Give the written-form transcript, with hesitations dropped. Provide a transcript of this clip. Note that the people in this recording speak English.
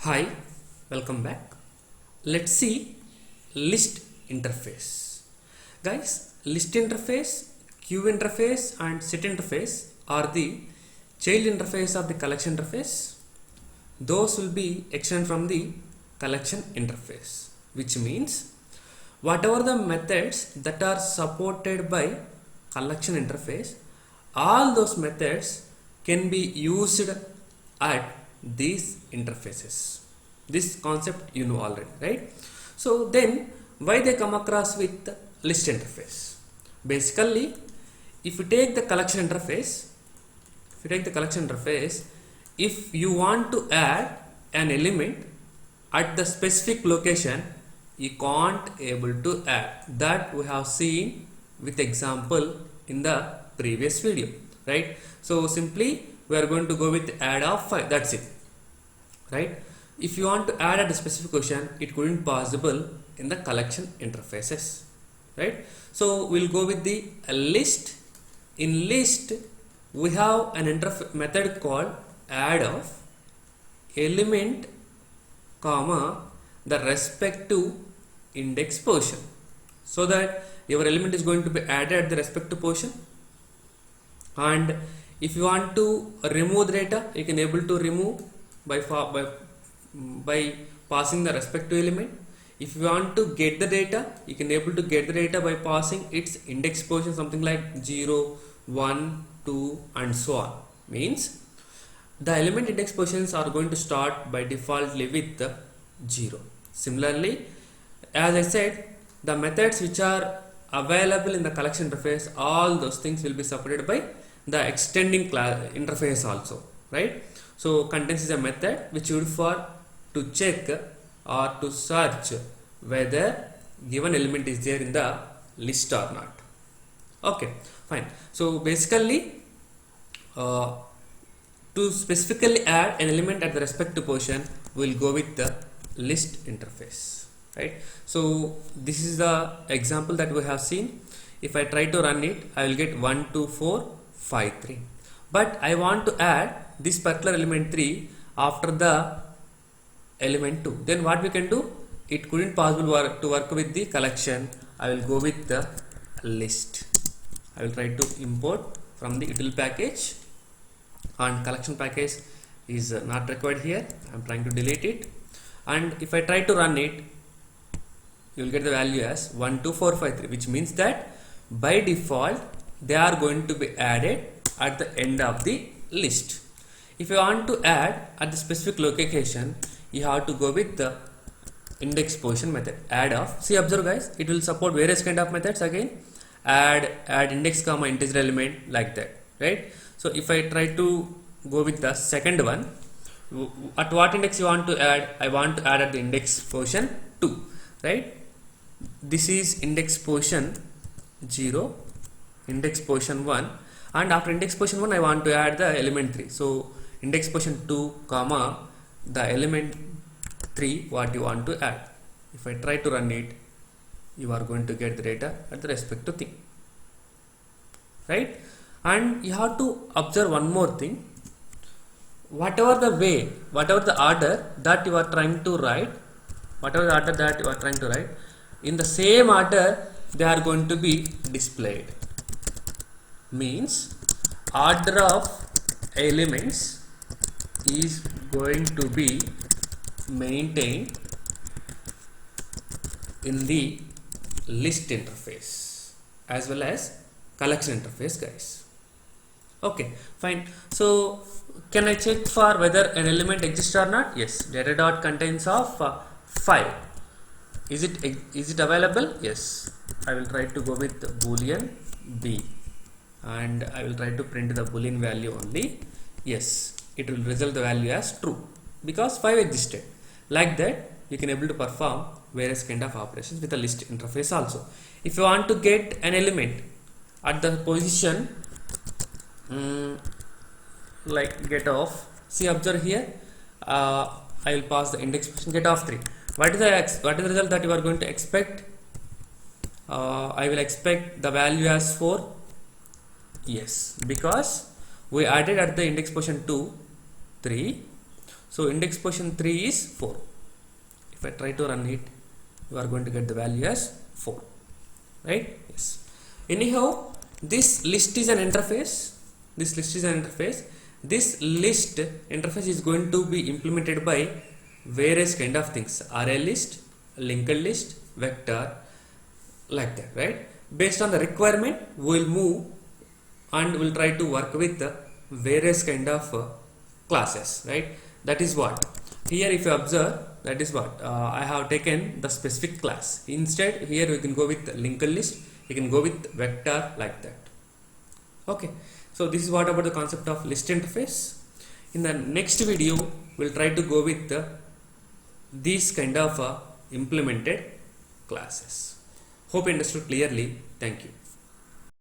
Hi, welcome back. Let's see list interface. Guys, list interface, queue interface and set interface are the child interface of the collection interface. Those will be extended from the collection interface, which means whatever the methods that are supported by collection interface, all those methods can be used at these interfaces. This concept you know already, right? So then why they come across with list interface? Basically, if you take the collection interface, if you want to add an element at the specific location, you can't able to add. That we have seen with example in the previous video, right? So simply we are going to go with add of 5. That's it, right? If you want to add at a specific location, it couldn't possible in the collection interfaces, right? So we'll go with the list. In list, we have an method called add of element, comma, the respective index position, so that your element is going to be added at the respective position. And if you want to remove the data, you can able to remove by passing the respective element. If you want to get the data, you can able to get the data by passing its index position, something like 0, 1, 2 and so on. Means the element index positions are going to start by defaultly with 0. Similarly, as I said, the methods which are available in the collection interface, all those things will be supported by the extending class interface also, right? So contains is a method which used for to check or to search whether given element is there in the list or not. Okay, fine. So basically, to specifically add an element at the respective position, we will go with the list interface, right? So this is the example that we have seen. If I try to run it, I will get 1, 2, 4, 5, 3. But I want to add this particular element 3 after the element 2. Then what we can do? It couldn't possible to work with the collection. I will go with the list. I will try to import from the util package, and collection package is not required here. I am trying to delete it. And if I try to run it, you will get the value as 1, 2, 4, 5, 3, which means that by default they are going to be added at the end of the list. If you want to add at the specific location, you have to go with the index position method, add of. See, observe guys, it will support various kind of methods again. Add index comma integer element, like that, right? So if I try to go with the second one, at what index you want to add? I want to add at the index position 2, right? This is index position 0, index position 1, and after index position 1 I want to add the element 3. So index position 2 comma the element 3 what you want to add. If I try to run it, you are going to get the data at the respective thing, right? And you have to observe one more thing. Whatever the order that you are trying to write, in the same order they are going to be displayed. Means order of elements is going to be maintained in the list interface as well as collection interface, guys. Okay, fine. So can I check for whether an element exists or not? Yes, data dot contains of 5. Is it available? Yes. I will try to go with boolean b, and I will try to print the boolean value only. Yes, it will result the value as true because 5 existed. Like that, you can able to perform various kind of operations with the list interface also. If you want to get an element at the position like get off, see, observe here, I will pass the index position get off 3. What is the result that you are going to expect? I will expect the value as 4. Yes, because we added at the index position 2, 3. So index position 3 is 4. If I try to run it, you are going to get the value as 4, right? Yes. Anyhow, this list is an interface. This list is an interface. This list interface is going to be implemented by various kind of things: array list, linked list, vector, like that, right? Based on the requirement, we will move and we'll try to work with the various kind of classes, right? That is what here, if you observe, that is what I have taken the specific class. Instead, here we can go with linked list, you can go with vector, like that. Okay, so this is what about the concept of list interface. In the next video, we'll try to go with these kind of implemented classes. Hope you understood clearly. Thank you.